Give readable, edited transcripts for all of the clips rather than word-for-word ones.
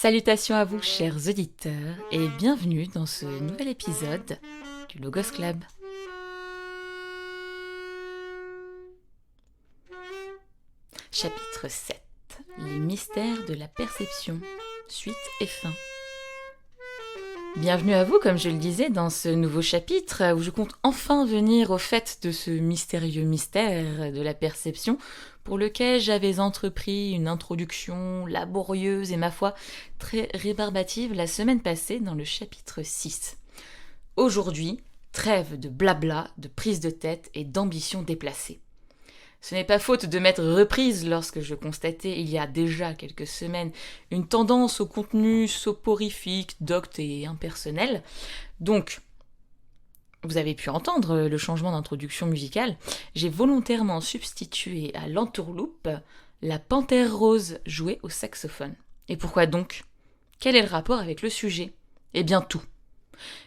Salutations à vous, chers auditeurs, et bienvenue dans ce nouvel épisode du Logos Club. Chapitre 7. Les mystères de la perception. Suite et fin. Bienvenue à vous, comme je le disais, dans ce nouveau chapitre où je compte enfin venir au fait de ce mystérieux mystère de la perception pour lequel j'avais entrepris une introduction laborieuse et ma foi très rébarbative la semaine passée dans le chapitre 6. Aujourd'hui, trêve de blabla, de prise de tête et d'ambition déplacée. Ce n'est pas faute de m'être reprise lorsque je constatais il y a déjà quelques semaines une tendance au contenu soporifique, docte et impersonnel. Donc, vous avez pu entendre le changement d'introduction musicale. J'ai volontairement substitué à l'entourloupe la panthère rose jouée au saxophone. Et pourquoi donc ? Quel est le rapport avec le sujet ? Eh bien tout.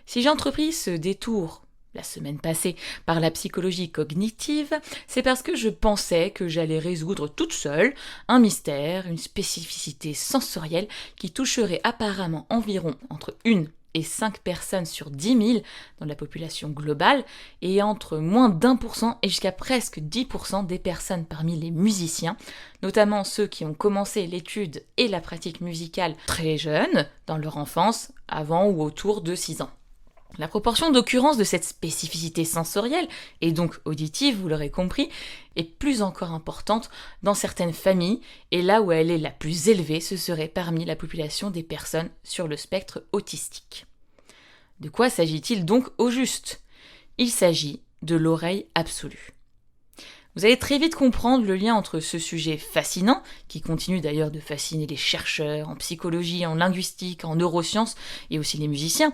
Si j'ai entrepris ce détour la semaine passée par la psychologie cognitive, c'est parce que je pensais que j'allais résoudre toute seule un mystère, une spécificité sensorielle qui toucherait apparemment environ entre 1 et 5 personnes sur 10 000 dans la population globale et entre moins d'1% et jusqu'à presque 10% des personnes parmi les musiciens, notamment ceux qui ont commencé l'étude et la pratique musicale très jeunes, dans leur enfance, avant ou autour de 6 ans. La proportion d'occurrence de cette spécificité sensorielle, et donc auditive, vous l'aurez compris, est plus encore importante dans certaines familles, et là où elle est la plus élevée, ce serait parmi la population des personnes sur le spectre autistique. De quoi s'agit-il donc au juste ? Il s'agit de l'oreille absolue. Vous allez très vite comprendre le lien entre ce sujet fascinant, qui continue d'ailleurs de fasciner les chercheurs en psychologie, en linguistique, en neurosciences, et aussi les musiciens,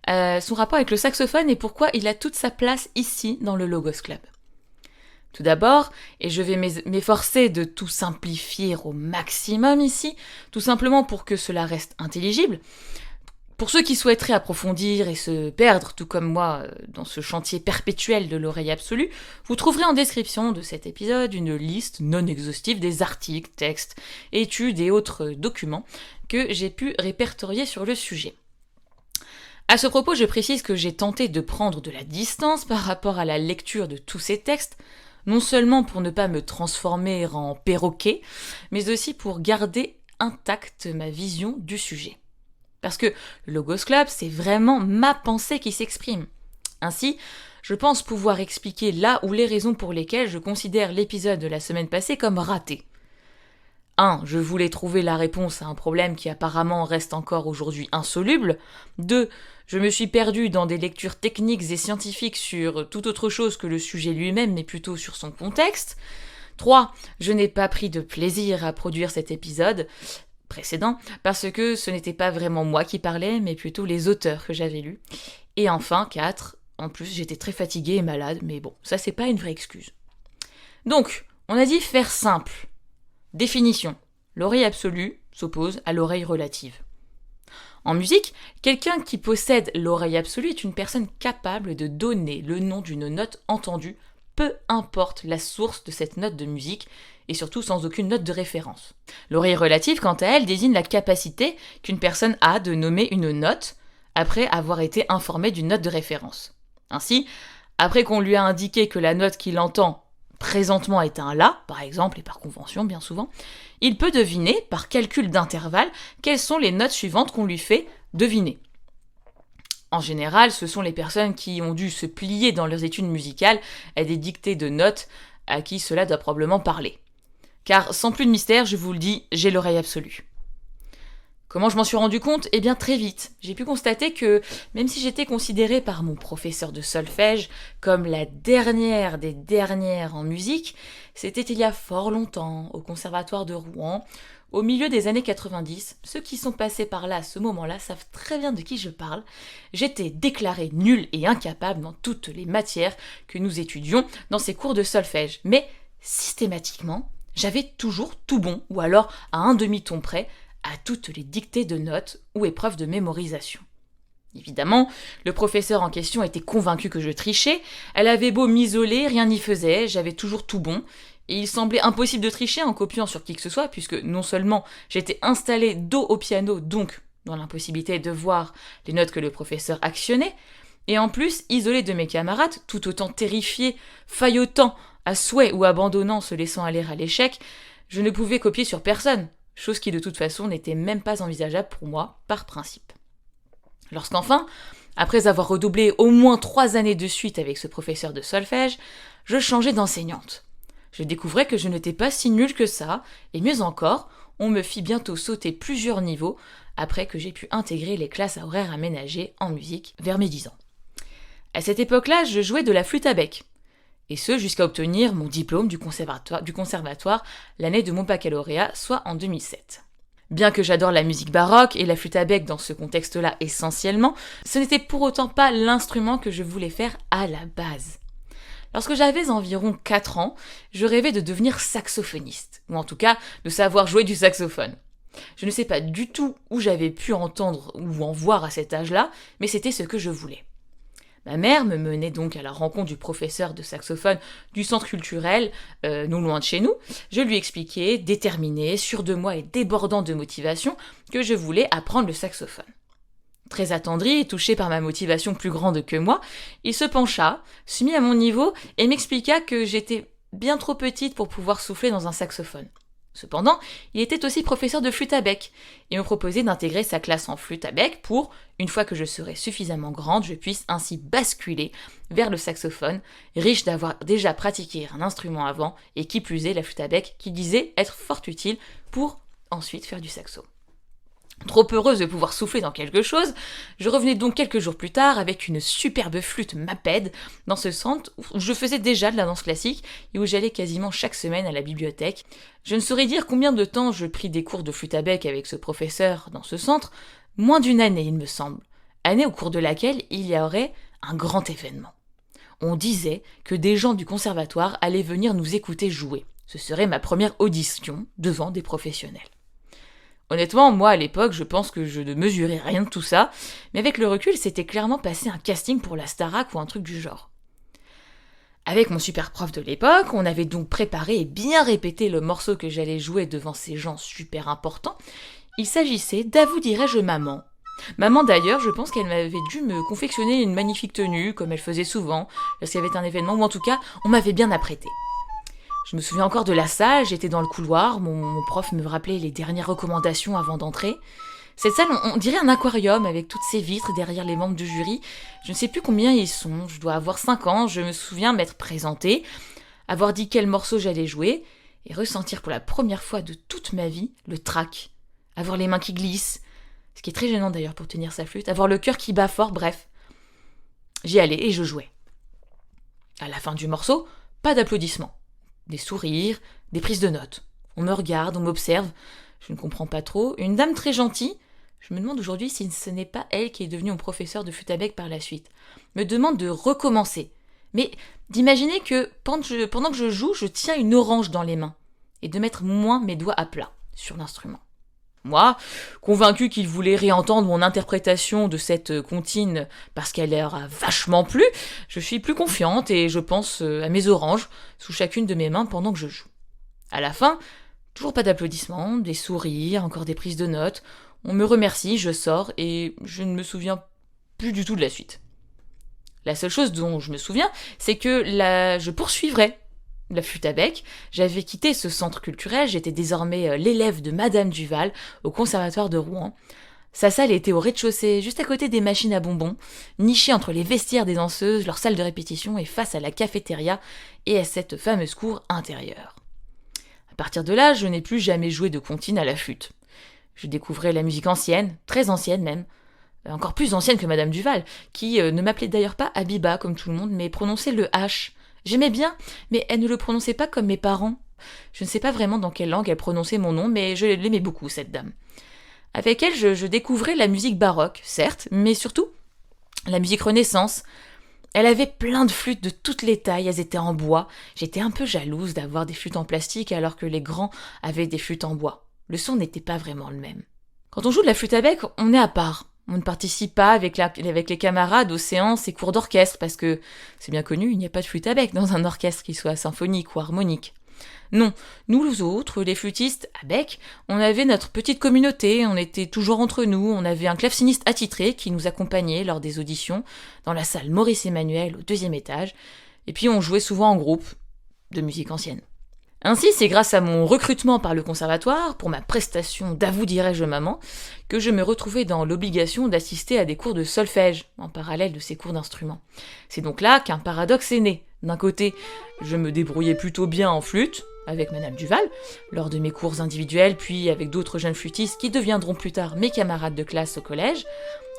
son rapport avec le saxophone et pourquoi il a toute sa place ici dans le Logos Club. Tout d'abord, et je vais m'efforcer de tout simplifier au maximum ici, tout simplement pour que cela reste intelligible, pour ceux qui souhaiteraient approfondir et se perdre, tout comme moi, dans ce chantier perpétuel de l'oreille absolue, vous trouverez en description de cet épisode une liste non exhaustive des articles, textes, études et autres documents que j'ai pu répertorier sur le sujet. À ce propos, je précise que j'ai tenté de prendre de la distance par rapport à la lecture de tous ces textes, non seulement pour ne pas me transformer en perroquet, mais aussi pour garder intacte ma vision du sujet. Parce que le Logos Club, c'est vraiment ma pensée qui s'exprime. Ainsi, je pense pouvoir expliquer là où les raisons pour lesquelles je considère l'épisode de la semaine passée comme raté. 1. Je voulais trouver la réponse à un problème qui apparemment reste encore aujourd'hui insoluble. 2. Je me suis perdue dans des lectures techniques et scientifiques sur tout autre chose que le sujet lui-même, mais plutôt sur son contexte. 3. Je n'ai pas pris de plaisir à produire cet épisode précédent, parce que ce n'était pas vraiment moi qui parlais, mais plutôt les auteurs que j'avais lus. Et enfin, 4. En plus, j'étais très fatiguée et malade, mais bon, ça c'est pas une vraie excuse. Donc, on a dit faire simple. Définition. L'oreille absolue s'oppose à l'oreille relative. En musique, quelqu'un qui possède l'oreille absolue est une personne capable de donner le nom d'une note entendue, peu importe la source de cette note de musique, et surtout sans aucune note de référence. L'oreille relative, quant à elle, désigne la capacité qu'une personne a de nommer une note après avoir été informée d'une note de référence. Ainsi, après qu'on lui a indiqué que la note qu'il entend présentement est un La, par exemple, et par convention bien souvent, il peut deviner, par calcul d'intervalle, quelles sont les notes suivantes qu'on lui fait deviner. En général, ce sont les personnes qui ont dû se plier dans leurs études musicales à des dictées de notes à qui cela doit probablement parler. Car sans plus de mystère, je vous le dis, j'ai l'oreille absolue. Comment je m'en suis rendu compte ? Eh bien très vite. J'ai pu constater que, même si j'étais considérée par mon professeur de solfège comme la dernière des dernières en musique, c'était il y a fort longtemps, au conservatoire de Rouen, au milieu des années 90. Ceux qui sont passés par là à ce moment-là savent très bien de qui je parle. J'étais déclarée nulle et incapable dans toutes les matières que nous étudions dans ces cours de solfège. Mais systématiquement, j'avais toujours tout bon, ou alors à un demi-ton près, à toutes les dictées de notes ou épreuves de mémorisation. Évidemment, le professeur en question était convaincu que je trichais, elle avait beau m'isoler, rien n'y faisait, j'avais toujours tout bon, Et il semblait impossible de tricher en copiant sur qui que ce soit, puisque non seulement j'étais installée dos au piano, donc dans l'impossibilité de voir les notes que le professeur actionnait, et en plus isolée de mes camarades, tout autant terrifiés, faillotant à souhait ou abandonnant, se laissant aller à l'échec, je ne pouvais copier sur personne, chose qui de toute façon n'était même pas envisageable pour moi, par principe. Lorsqu'enfin, après avoir redoublé au moins 3 années de suite avec ce professeur de solfège, je changeais d'enseignante. Je découvrais que je n'étais pas si nulle que ça, et mieux encore, on me fit bientôt sauter plusieurs niveaux après que j'ai pu intégrer les classes à horaires aménagés en musique vers mes 10 ans. À cette époque-là, je jouais de la flûte à bec, et ce jusqu'à obtenir mon diplôme du conservatoire l'année de mon baccalauréat, soit en 2007. Bien que j'adore la musique baroque et la flûte à bec dans ce contexte-là essentiellement, ce n'était pour autant pas l'instrument que je voulais faire à la base. Lorsque j'avais environ 4 ans, je rêvais de devenir saxophoniste, ou en tout cas de savoir jouer du saxophone. Je ne sais pas du tout où j'avais pu entendre ou en voir à cet âge-là, mais c'était ce que je voulais. Ma mère me menait donc à la rencontre du professeur de saxophone du centre culturel, non loin de chez nous. Je lui expliquais, déterminée, sûre de moi et débordant de motivation, que je voulais apprendre le saxophone. Très attendri et touché par ma motivation plus grande que moi, il se pencha, se mit à mon niveau et m'expliqua que j'étais bien trop petite pour pouvoir souffler dans un saxophone. Cependant, il était aussi professeur de flûte à bec et me proposait d'intégrer sa classe en flûte à bec pour, une fois que je serais suffisamment grande, je puisse ainsi basculer vers le saxophone, riche d'avoir déjà pratiqué un instrument avant et qui plus est la flûte à bec qui disait être fort utile pour ensuite faire du saxo. Trop heureuse de pouvoir souffler dans quelque chose, je revenais donc quelques jours plus tard avec une superbe flûte Maped dans ce centre où je faisais déjà de la danse classique et où j'allais quasiment chaque semaine à la bibliothèque. Je ne saurais dire combien de temps je pris des cours de flûte à bec avec ce professeur dans ce centre, moins d'1 année il me semble, année au cours de laquelle il y aurait un grand événement. On disait que des gens du conservatoire allaient venir nous écouter jouer. Ce serait ma première audition devant des professionnels. Honnêtement, moi à l'époque, je pense que je ne mesurais rien de tout ça, mais avec le recul, c'était clairement passé un casting pour la Starac ou un truc du genre. Avec mon super prof de l'époque, on avait donc préparé et bien répété le morceau que j'allais jouer devant ces gens super importants. Il s'agissait d'Avoue dirais-je maman. Maman d'ailleurs, je pense qu'elle m'avait dû me confectionner une magnifique tenue, comme elle faisait souvent, lorsqu'il y avait un événement, ou en tout cas, on m'avait bien apprêtée. Je me souviens encore de la salle, j'étais dans le couloir, mon prof me rappelait les dernières recommandations avant d'entrer. Cette salle, on dirait un aquarium avec toutes ces vitres derrière les membres du jury. Je ne sais plus combien ils sont, je dois avoir 5 ans, je me souviens m'être présentée, avoir dit quel morceau j'allais jouer, et ressentir pour la première fois de toute ma vie le trac. Avoir les mains qui glissent, ce qui est très gênant d'ailleurs pour tenir sa flûte, avoir le cœur qui bat fort, bref. J'y allais et je jouais. À la fin du morceau, pas d'applaudissements. Des sourires, des prises de notes. On me regarde, on m'observe, je ne comprends pas trop. Une dame très gentille, je me demande aujourd'hui si ce n'est pas elle qui est devenue mon professeur de flûte à bec par la suite, me demande de recommencer. Mais d'imaginer que pendant que je joue, je tiens une orange dans les mains, et de mettre moins mes doigts à plat sur l'instrument. Moi, convaincu qu'il voulait réentendre mon interprétation de cette comptine parce qu'elle leur a vachement plu, je suis plus confiante et je pense à mes oranges sous chacune de mes mains pendant que je joue. À la fin, toujours pas d'applaudissements, des sourires, encore des prises de notes, on me remercie, je sors et je ne me souviens plus du tout de la suite. La seule chose dont je me souviens, c'est que je poursuivrai la flûte à bec. J'avais quitté ce centre culturel, j'étais désormais l'élève de Madame Duval au conservatoire de Rouen. Sa salle était au rez-de-chaussée, juste à côté des machines à bonbons, nichée entre les vestiaires des danseuses, leur salle de répétition et face à la cafétéria et à cette fameuse cour intérieure. À partir de là, je n'ai plus jamais joué de comptine à la flûte. Je découvrais la musique ancienne, très ancienne même, encore plus ancienne que Madame Duval, qui ne m'appelait d'ailleurs pas Abiba comme tout le monde, mais prononçait le H. J'aimais bien, mais elle ne le prononçait pas comme mes parents. Je ne sais pas vraiment dans quelle langue elle prononçait mon nom, mais je l'aimais beaucoup, cette dame. Avec elle, je découvrais la musique baroque, certes, mais surtout la musique Renaissance. Elle avait plein de flûtes de toutes les tailles, elles étaient en bois. J'étais un peu jalouse d'avoir des flûtes en plastique alors que les grands avaient des flûtes en bois. Le son n'était pas vraiment le même. Quand on joue de la flûte à bec, on est à part. On ne participe pas avec les camarades aux séances et cours d'orchestre parce que, c'est bien connu, il n'y a pas de flûte à bec dans un orchestre qui soit symphonique ou harmonique. Non, nous autres, les flûtistes à bec, on avait notre petite communauté, on était toujours entre nous, on avait un claveciniste attitré qui nous accompagnait lors des auditions dans la salle Maurice-Emmanuel au 2e étage, et puis on jouait souvent en groupe de musique ancienne. Ainsi, c'est grâce à mon recrutement par le conservatoire, pour ma prestation d'avoue dirais-je maman, que je me retrouvais dans l'obligation d'assister à des cours de solfège, en parallèle de ces cours d'instruments. C'est donc là qu'un paradoxe est né. D'un côté, je me débrouillais plutôt bien en flûte, avec Madame Duval, lors de mes cours individuels, puis avec d'autres jeunes flûtistes qui deviendront plus tard mes camarades de classe au collège,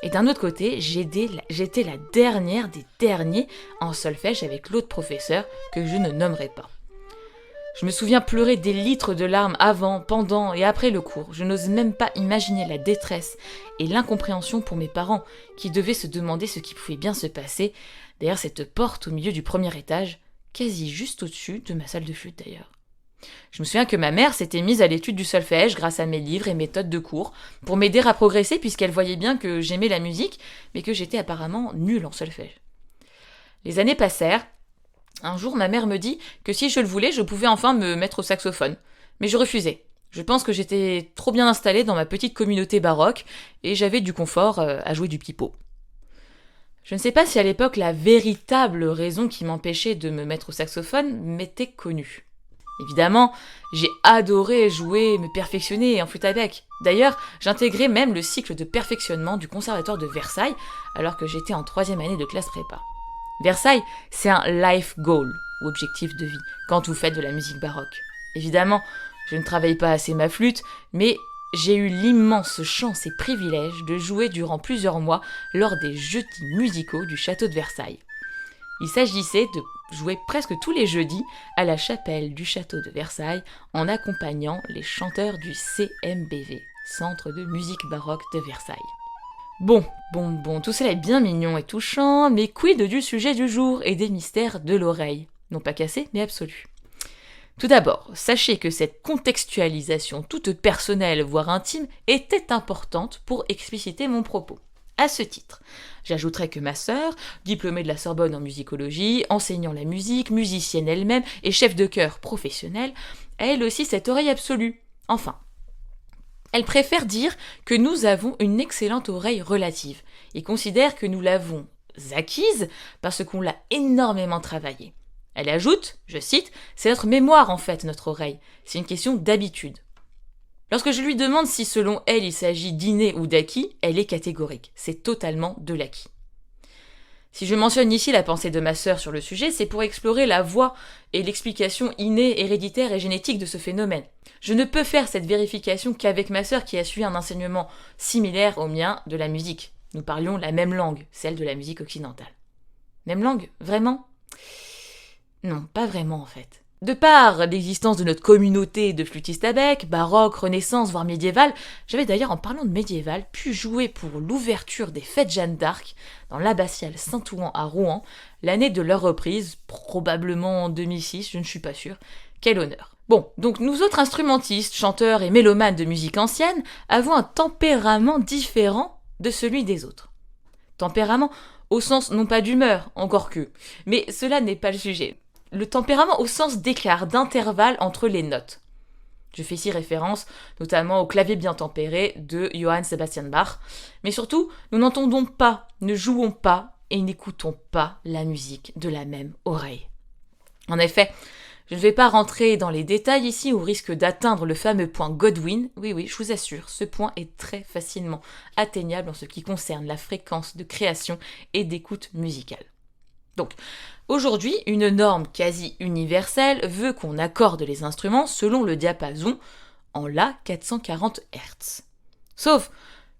et d'un autre côté, j'étais la dernière des derniers en solfège avec l'autre professeur que je ne nommerai pas. Je me souviens pleurer des litres de larmes avant, pendant et après le cours. Je n'ose même pas imaginer la détresse et l'incompréhension pour mes parents, qui devaient se demander ce qui pouvait bien se passer derrière cette porte au milieu du 1er étage, quasi juste au-dessus de ma salle de flûte d'ailleurs. Je me souviens que ma mère s'était mise à l'étude du solfège grâce à mes livres et méthodes de cours, pour m'aider à progresser puisqu'elle voyait bien que j'aimais la musique, mais que j'étais apparemment nulle en solfège. Les années passèrent. Un jour, ma mère me dit que si je le voulais, je pouvais enfin me mettre au saxophone. Mais je refusais. Je pense que j'étais trop bien installée dans ma petite communauté baroque et j'avais du confort à jouer du pipeau. Je ne sais pas si à l'époque la véritable raison qui m'empêchait de me mettre au saxophone m'était connue. Évidemment, j'ai adoré jouer, me perfectionner en flûte à bec. D'ailleurs, j'intégrais même le cycle de perfectionnement du conservatoire de Versailles alors que j'étais en 3e année de classe prépa. Versailles, c'est un life goal, ou objectif de vie, quand vous faites de la musique baroque. Évidemment, je ne travaille pas assez ma flûte, mais j'ai eu l'immense chance et privilège de jouer durant plusieurs mois lors des jeudis musicaux du château de Versailles. Il s'agissait de jouer presque tous les jeudis à la chapelle du château de Versailles en accompagnant les chanteurs du CMBV, Centre de musique baroque de Versailles. Bon, tout cela est bien mignon et touchant, mais quid du sujet du jour et des mystères de l'oreille? Non pas cassée, mais absolue. Tout d'abord, sachez que cette contextualisation toute personnelle, voire intime, était importante pour expliciter mon propos. À ce titre, j'ajouterai que ma sœur, diplômée de la Sorbonne en musicologie, enseignant la musique, musicienne elle-même et chef de chœur professionnelle, a elle aussi cette oreille absolue. Enfin, elle préfère dire que nous avons une excellente oreille relative et considère que nous l'avons acquise parce qu'on l'a énormément travaillée. Elle ajoute, je cite, « C'est notre mémoire en fait, notre oreille. C'est une question d'habitude. » Lorsque je lui demande si selon elle il s'agit d'inné ou d'acquis, elle est catégorique. C'est totalement de l'acquis. Si je mentionne ici la pensée de ma sœur sur le sujet, c'est pour explorer la voie et l'explication innée, héréditaire et génétique de ce phénomène. Je ne peux faire cette vérification qu'avec ma sœur qui a suivi un enseignement similaire au mien de la musique. Nous parlions la même langue, celle de la musique occidentale. Même langue? Vraiment? Non, pas vraiment en fait. De par l'existence de notre communauté de flûtistes à bec, baroque, renaissance, voire médiévale, j'avais d'ailleurs, en parlant de médiéval, pu jouer pour l'ouverture des fêtes Jeanne d'Arc dans l'abbatiale Saint-Ouen à Rouen, l'année de leur reprise, probablement en 2006, je ne suis pas sûre. Quel honneur. Bon, donc nous autres instrumentistes, chanteurs et mélomanes de musique ancienne avons un tempérament différent de celui des autres. Tempérament au sens non pas d'humeur, encore que, mais cela n'est pas le sujet. Le tempérament au sens d'écart, d'intervalle entre les notes. Je fais ici référence notamment au clavier bien tempéré de Johann Sebastian Bach, mais surtout, nous n'entendons pas, ne jouons pas et n'écoutons pas la musique de la même oreille. En effet, je ne vais pas rentrer dans les détails ici au risque d'atteindre le fameux point Godwin. Oui, je vous assure, ce point est très facilement atteignable en ce qui concerne la fréquence de création et d'écoute musicale. Donc, aujourd'hui, une norme quasi universelle veut qu'on accorde les instruments selon le diapason en La 440 Hz. Sauf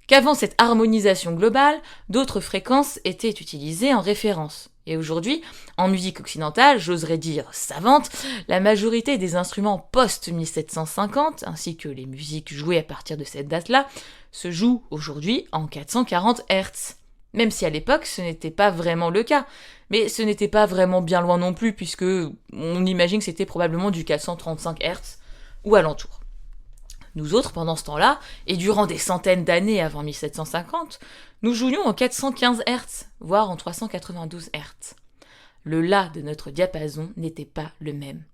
qu'avant cette harmonisation globale, d'autres fréquences étaient utilisées en référence. Et aujourd'hui, en musique occidentale, j'oserais dire savante, la majorité des instruments post-1750, ainsi que les musiques jouées à partir de cette date-là, se jouent aujourd'hui en 440 Hz. Même si à l'époque, ce n'était pas vraiment le cas. Mais ce n'était pas vraiment bien loin non plus, puisque on imagine que c'était probablement du 435 Hz ou alentour. Nous autres, pendant ce temps-là, et durant des centaines d'années avant 1750, nous jouions en 415 Hz, voire en 392 Hz. Le La de notre diapason n'était pas le même.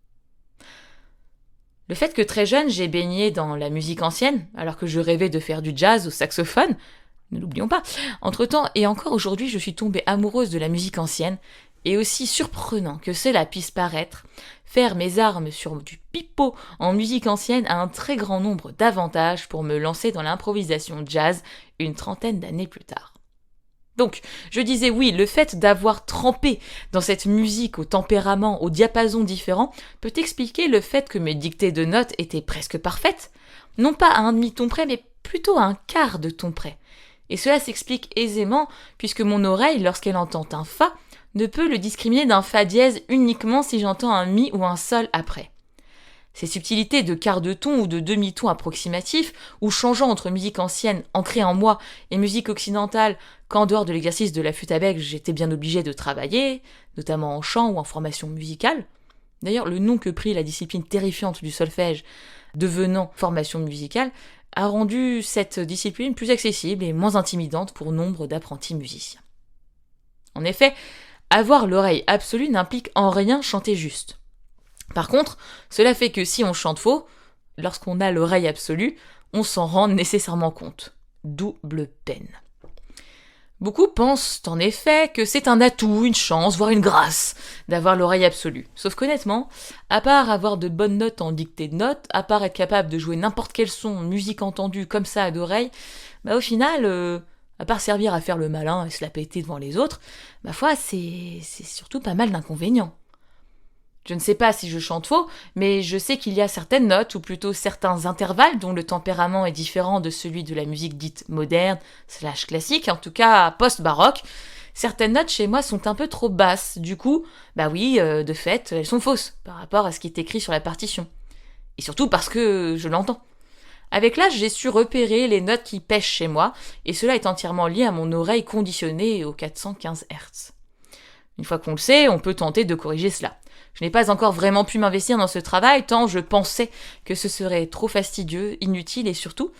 Le fait que très jeune, j'ai baigné dans la musique ancienne, alors que je rêvais de faire du jazz au saxophone, ne l'oublions pas. Entre-temps, et encore aujourd'hui, je suis tombée amoureuse de la musique ancienne, et aussi surprenant que cela puisse paraître, faire mes armes sur du pipeau en musique ancienne a un très grand nombre d'avantages pour me lancer dans l'improvisation jazz une trentaine d'années plus tard. Donc, je disais oui, le fait d'avoir trempé dans cette musique au tempérament, au diapason différent, peut expliquer le fait que mes dictées de notes étaient presque parfaites, non pas à un demi-ton près, mais plutôt à un quart de ton près. Et cela s'explique aisément, puisque mon oreille, lorsqu'elle entend un fa, ne peut le discriminer d'un fa dièse uniquement si j'entends un mi ou un sol après. Ces subtilités de quart de ton ou de demi-ton approximatif, ou changeant entre musique ancienne ancrée en moi et musique occidentale, qu'en dehors de l'exercice de la flûte à bec j'étais bien obligée de travailler, notamment en chant ou en formation musicale. D'ailleurs, le nom que prit la discipline terrifiante du solfège, devenant formation musicale, a rendu cette discipline plus accessible et moins intimidante pour nombre d'apprentis musiciens. En effet, avoir l'oreille absolue n'implique en rien chanter juste. Par contre, cela fait que si on chante faux, lorsqu'on a l'oreille absolue, on s'en rend nécessairement compte. Double peine. Beaucoup pensent en effet que c'est un atout, une chance, voire une grâce d'avoir l'oreille absolue. Sauf qu'honnêtement, à part avoir de bonnes notes en dictée de notes, à part être capable de jouer n'importe quel son, musique entendue comme ça à d'oreille, au final, à part servir à faire le malin et se la péter devant les autres, ma foi, c'est surtout pas mal d'inconvénients. Je ne sais pas si je chante faux, mais je sais qu'il y a certaines notes, ou plutôt certains intervalles dont le tempérament est différent de celui de la musique dite moderne, / classique, en tout cas post-baroque. Certaines notes chez moi sont un peu trop basses, du coup, de fait, elles sont fausses par rapport à ce qui est écrit sur la partition. Et surtout parce que je l'entends. Avec l'âge, j'ai su repérer les notes qui pêchent chez moi, et cela est entièrement lié à mon oreille conditionnée aux 415 Hz. Une fois qu'on le sait, on peut tenter de corriger cela. Je n'ai pas encore vraiment pu m'investir dans ce travail tant je pensais que ce serait trop fastidieux, inutile et surtout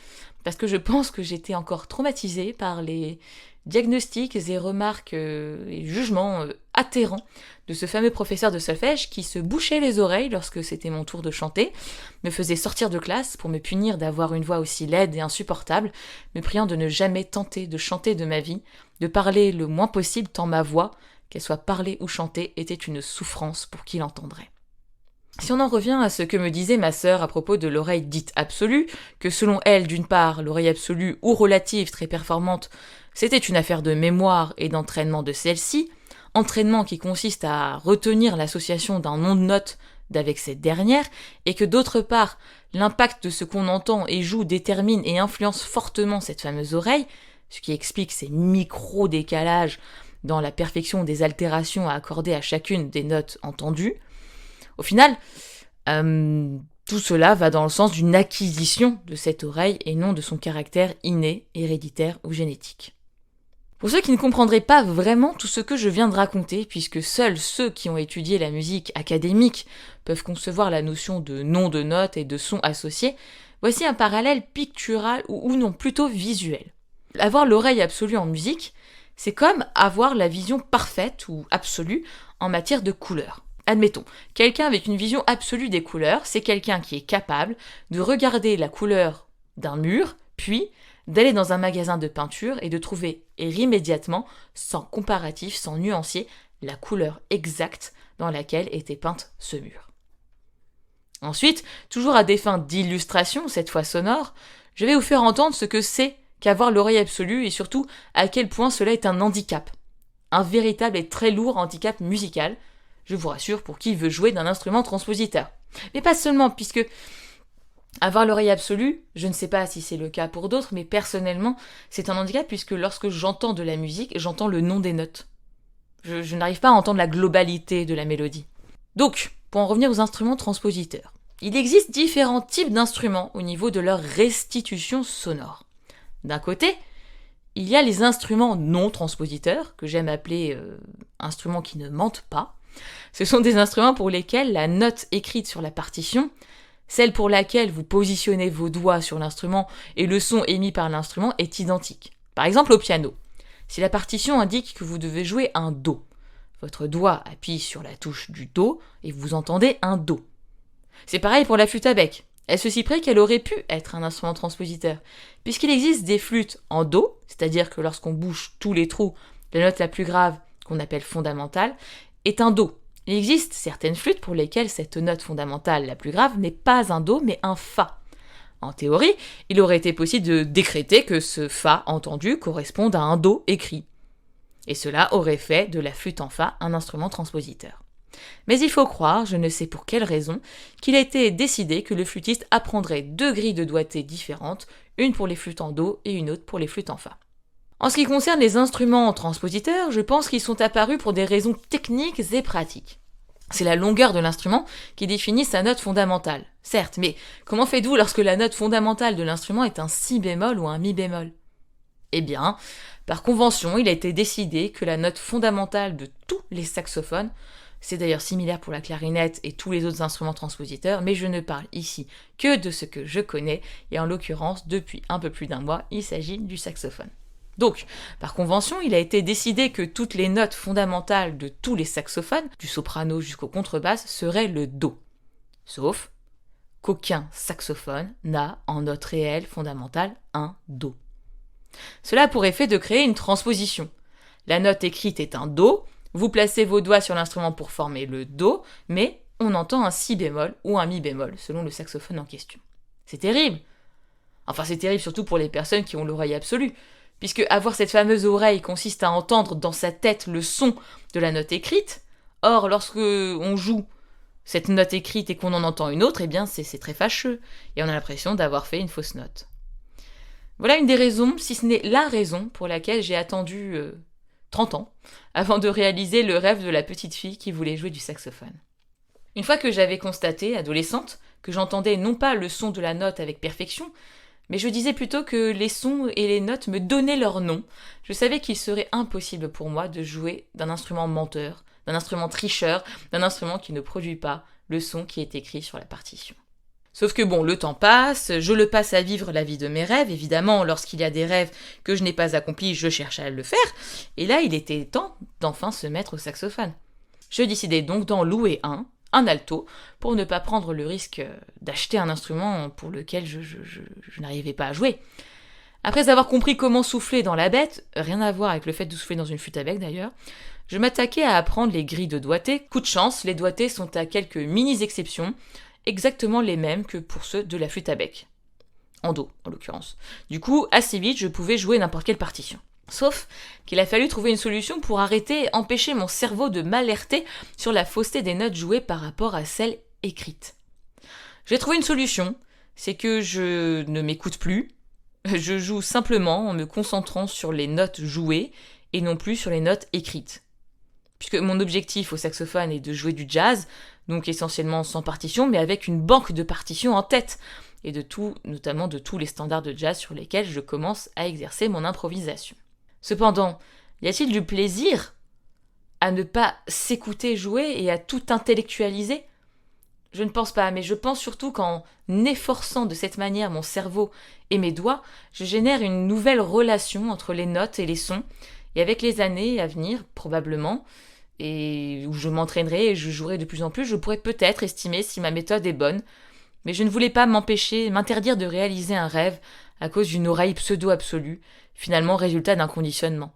parce que je pense que j'étais encore traumatisée par les diagnostics et remarques et jugements atterrants de ce fameux professeur de solfège qui se bouchait les oreilles lorsque c'était mon tour de chanter, me faisait sortir de classe pour me punir d'avoir une voix aussi laide et insupportable, me priant de ne jamais tenter de chanter de ma vie, de parler le moins possible tant ma voix, qu'elle soit parlée ou chantée, était une souffrance pour qui l'entendrait. Si on en revient à ce que me disait ma sœur à propos de l'oreille dite absolue, que selon elle, d'une part, l'oreille absolue ou relative très performante, c'était une affaire de mémoire et d'entraînement de celle-ci, entraînement qui consiste à retenir l'association d'un nom de note d'avec cette dernière, et que d'autre part, l'impact de ce qu'on entend et joue détermine et influence fortement cette fameuse oreille, ce qui explique ces micro-décalages dans la perfection des altérations à accorder à chacune des notes entendues. Au final, tout cela va dans le sens d'une acquisition de cette oreille et non de son caractère inné, héréditaire ou génétique. Pour ceux qui ne comprendraient pas vraiment tout ce que je viens de raconter, puisque seuls ceux qui ont étudié la musique académique peuvent concevoir la notion de nom de notes et de sons associés, voici un parallèle pictural ou non, plutôt visuel. Avoir l'oreille absolue en musique, c'est comme avoir la vision parfaite ou absolue en matière de couleurs. Admettons, quelqu'un avec une vision absolue des couleurs, c'est quelqu'un qui est capable de regarder la couleur d'un mur, puis d'aller dans un magasin de peinture et de trouver immédiatement, sans comparatif, sans nuancier, la couleur exacte dans laquelle était peinte ce mur. Ensuite, toujours à des fins d'illustration, cette fois sonore, je vais vous faire entendre ce que c'est qu'avoir l'oreille absolue et surtout à quel point cela est un handicap. Un véritable et très lourd handicap musical, je vous rassure, pour qui veut jouer d'un instrument transpositeur. Mais pas seulement, puisque avoir l'oreille absolue, je ne sais pas si c'est le cas pour d'autres, mais personnellement, c'est un handicap puisque lorsque j'entends de la musique, j'entends le nom des notes. Je n'arrive pas à entendre la globalité de la mélodie. Donc, pour en revenir aux instruments transpositeurs, il existe différents types d'instruments au niveau de leur restitution sonore. D'un côté, il y a les instruments non transpositeurs, que j'aime appeler instruments qui ne mentent pas. Ce sont des instruments pour lesquels la note écrite sur la partition, celle pour laquelle vous positionnez vos doigts sur l'instrument et le son émis par l'instrument est identique. Par exemple au piano, si la partition indique que vous devez jouer un Do, votre doigt appuie sur la touche du Do et vous entendez un Do. C'est pareil pour la flûte à bec. Est-ce si près qu'elle aurait pu être un instrument transpositeur, puisqu'il existe des flûtes en do, c'est-à-dire que lorsqu'on bouche tous les trous, la note la plus grave, qu'on appelle fondamentale, est un do. Il existe certaines flûtes pour lesquelles cette note fondamentale la plus grave n'est pas un do, mais un fa. En théorie, il aurait été possible de décréter que ce fa entendu corresponde à un do écrit. Et cela aurait fait de la flûte en fa un instrument transpositeur. Mais il faut croire, je ne sais pour quelle raison, qu'il a été décidé que le flûtiste apprendrait 2 grilles de doigté différentes, une pour les flûtes en do et une autre pour les flûtes en fa. En ce qui concerne les instruments transpositeurs, je pense qu'ils sont apparus pour des raisons techniques et pratiques. C'est la longueur de l'instrument qui définit sa note fondamentale. Certes, mais comment faites-vous lorsque la note fondamentale de l'instrument est un si bémol ou un mi bémol ? Eh bien, par convention, il a été décidé que la note fondamentale de tous les saxophones, c'est d'ailleurs similaire pour la clarinette et tous les autres instruments transpositeurs, mais je ne parle ici que de ce que je connais, et en l'occurrence, depuis un peu plus d'1 mois, il s'agit du saxophone. Donc, par convention, il a été décidé que toutes les notes fondamentales de tous les saxophones, du soprano jusqu'au contrebasse, seraient le do. Sauf qu'aucun saxophone n'a en note réelle fondamentale un do. Cela a pour effet de créer une transposition. La note écrite est un do, vous placez vos doigts sur l'instrument pour former le do, mais on entend un si bémol ou un mi bémol, selon le saxophone en question. C'est terrible. Enfin, c'est terrible surtout pour les personnes qui ont l'oreille absolue, puisque avoir cette fameuse oreille consiste à entendre dans sa tête le son de la note écrite. Or, lorsque on joue cette note écrite et qu'on en entend une autre, eh bien c'est très fâcheux, et on a l'impression d'avoir fait une fausse note. Voilà une des raisons, si ce n'est la raison, pour laquelle j'ai attendu 30 ans avant de réaliser le rêve de la petite fille qui voulait jouer du saxophone. Une fois que j'avais constaté, adolescente, que j'entendais non pas le son de la note avec perfection, mais je disais plutôt que les sons et les notes me donnaient leur nom, je savais qu'il serait impossible pour moi de jouer d'un instrument menteur, d'un instrument tricheur, d'un instrument qui ne produit pas le son qui est écrit sur la partition. Sauf que bon, le temps passe, je le passe à vivre la vie de mes rêves, évidemment, lorsqu'il y a des rêves que je n'ai pas accomplis, je cherche à le faire, et là il était temps d'enfin se mettre au saxophone. Je décidai donc d'en louer un alto, pour ne pas prendre le risque d'acheter un instrument pour lequel je n'arrivais pas à jouer. Après avoir compris comment souffler dans la bête, rien à voir avec le fait de souffler dans une flûte à bec d'ailleurs, je m'attaquais à apprendre les grilles de doigté. Coup de chance, les doigtés sont à quelques mini-exceptions, exactement les mêmes que pour ceux de la flûte à bec. En do, en l'occurrence. Du coup, assez vite, je pouvais jouer n'importe quelle partition. Sauf qu'il a fallu trouver une solution pour empêcher mon cerveau de m'alerter sur la fausseté des notes jouées par rapport à celles écrites. J'ai trouvé une solution, c'est que je ne m'écoute plus, je joue simplement en me concentrant sur les notes jouées et non plus sur les notes écrites. Puisque mon objectif au saxophone est de jouer du jazz, donc essentiellement sans partition, mais avec une banque de partitions en tête, et notamment de tous les standards de jazz sur lesquels je commence à exercer mon improvisation. Cependant, y a-t-il du plaisir à ne pas s'écouter jouer et à tout intellectualiser ? Je ne pense pas, mais je pense surtout qu'en efforçant de cette manière mon cerveau et mes doigts, je génère une nouvelle relation entre les notes et les sons, et avec les années à venir, probablement, et où je m'entraînerai et je jouerai de plus en plus, je pourrais peut-être estimer si ma méthode est bonne, mais je ne voulais pas m'interdire de réaliser un rêve à cause d'une oreille pseudo-absolue, finalement résultat d'un conditionnement.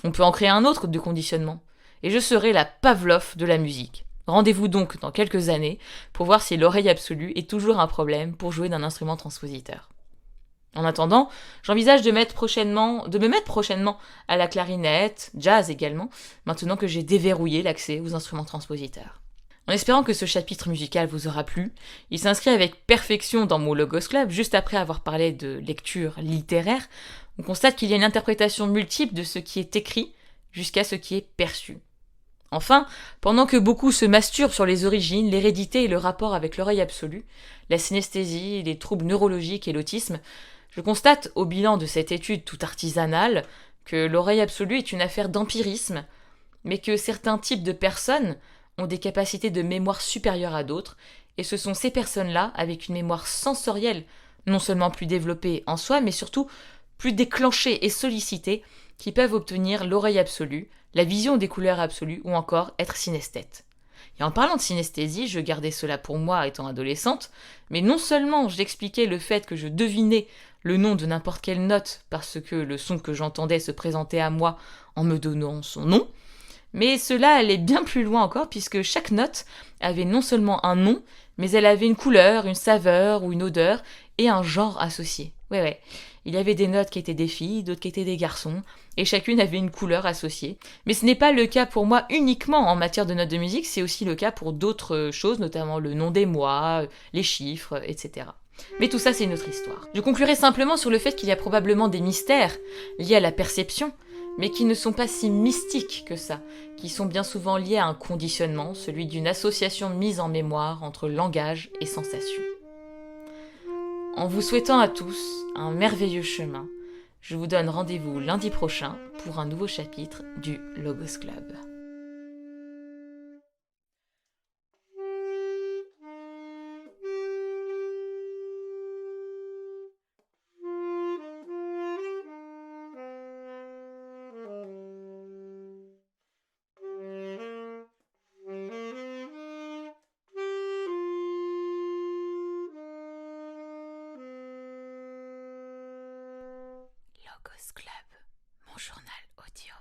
On peut en créer un autre de conditionnement, et je serai la Pavlov de la musique. Rendez-vous donc dans quelques années pour voir si l'oreille absolue est toujours un problème pour jouer d'un instrument transpositeur. En attendant, j'envisage de me mettre prochainement à la clarinette, jazz également, maintenant que j'ai déverrouillé l'accès aux instruments transpositeurs. En espérant que ce chapitre musical vous aura plu, il s'inscrit avec perfection dans mon Logos Club, juste après avoir parlé de lecture littéraire. On constate qu'il y a une interprétation multiple de ce qui est écrit jusqu'à ce qui est perçu. Enfin, pendant que beaucoup se masturbent sur les origines, l'hérédité et le rapport avec l'oreille absolue, la synesthésie, les troubles neurologiques et l'autisme, je constate au bilan de cette étude toute artisanale que l'oreille absolue est une affaire d'empirisme, mais que certains types de personnes ont des capacités de mémoire supérieures à d'autres, et ce sont ces personnes-là, avec une mémoire sensorielle, non seulement plus développée en soi, mais surtout plus déclenchée et sollicitée, qui peuvent obtenir l'oreille absolue, la vision des couleurs absolues ou encore être synesthètes. Et en parlant de synesthésie, je gardais cela pour moi étant adolescente, mais non seulement j'expliquais le fait que je devinais le nom de n'importe quelle note parce que le son que j'entendais se présentait à moi en me donnant son nom, mais cela allait bien plus loin encore puisque chaque note avait non seulement un nom, mais elle avait une couleur, une saveur ou une odeur et un genre associé. Ouais, ouais. Il y avait des notes qui étaient des filles, d'autres qui étaient des garçons, et chacune avait une couleur associée. Mais ce n'est pas le cas pour moi uniquement en matière de notes de musique, c'est aussi le cas pour d'autres choses, notamment le nom des mois, les chiffres, etc. Mais tout ça, c'est une autre histoire. Je conclurai simplement sur le fait qu'il y a probablement des mystères liés à la perception, mais qui ne sont pas si mystiques que ça, qui sont bien souvent liés à un conditionnement, celui d'une association mise en mémoire entre langage et sensation. En vous souhaitant à tous un merveilleux chemin, je vous donne rendez-vous lundi prochain pour un nouveau chapitre du Logos Club. Logos Club, mon journal audio.